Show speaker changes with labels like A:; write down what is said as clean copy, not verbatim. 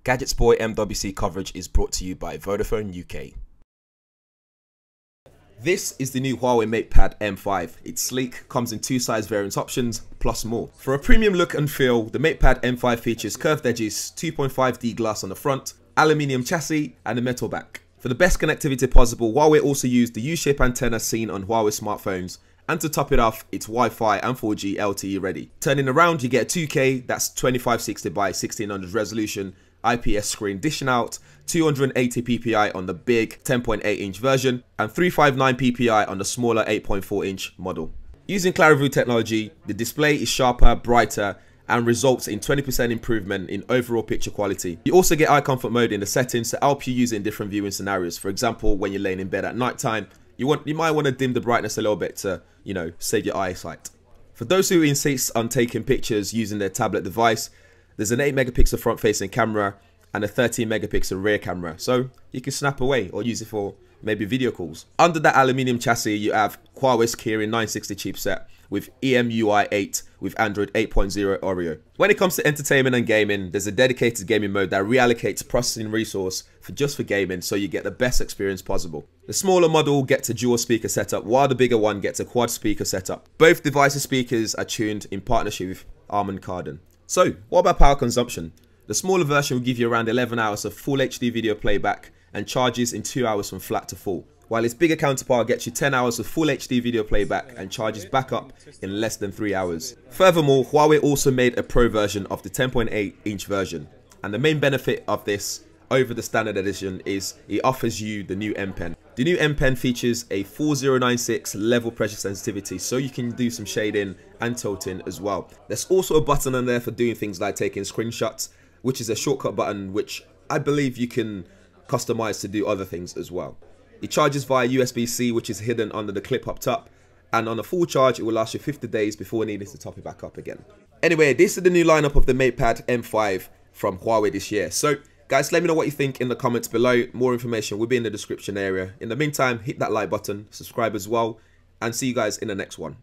A: Gadgets Boy MWC coverage is brought to you by Vodafone UK. This is the new Huawei MatePad M5. It's sleek, comes in two size variant options, plus more. For a premium look and feel, the MatePad M5 features curved edges, 2.5D glass on the front, aluminium chassis, and a metal back. For the best connectivity possible, Huawei also used the U-shaped antenna seen on Huawei smartphones, and to top it off, it's Wi-Fi and 4G LTE ready. Turning around, you get 2K, that's 2560 by 1600 resolution, IPS screen dishing out, 280 ppi on the big 10.8 inch version, and 359 ppi on the smaller 8.4 inch model. Using ClariVu technology, the display is sharper, brighter, and results in 20% improvement in overall picture quality. You also get eye comfort mode in the settings to help you use it in different viewing scenarios. For example, when you're laying in bed at night time, you might want to dim the brightness a little bit to, save your eyesight. For those who insist on taking pictures using their tablet device, there's an 8 megapixel front facing camera and a 13 megapixel rear camera, so you can snap away or use it for maybe video calls. Under that aluminium chassis, you have Huawei's Kirin 960 chipset with EMUI 8 with Android 8.0 Oreo. When it comes to entertainment and gaming, there's a dedicated gaming mode that reallocates processing resource just for gaming, so you get the best experience possible. The smaller model gets a dual speaker setup, while the bigger one gets a quad speaker setup. Both devices' speakers are tuned in partnership with Harman Kardon. So, what about power consumption? The smaller version will give you around 11 hours of full HD video playback and charges in 2 hours from flat to full, while its bigger counterpart gets you 10 hours of full HD video playback and charges back up in less than 3 hours. Furthermore, Huawei also made a Pro version of the 10.8 inch version, and the main benefit of this over the standard edition is it offers you the new M Pen. The new M Pen features a 4096 level pressure sensitivity, so you can do some shading and tilting as well. There's also a button on there for doing things like taking screenshots, which is a shortcut button which I believe you can customize to do other things as well. It charges via USB-C, which is hidden under the clip up top, and on a full charge it will last you 50 days before needing to top it back up again. Anyway, this is the new lineup of the MatePad M5 from Huawei this year. So guys, let me know what you think in the comments below. More information will be in the description area. In the meantime, hit that like button, subscribe as well, and see you guys in the next one.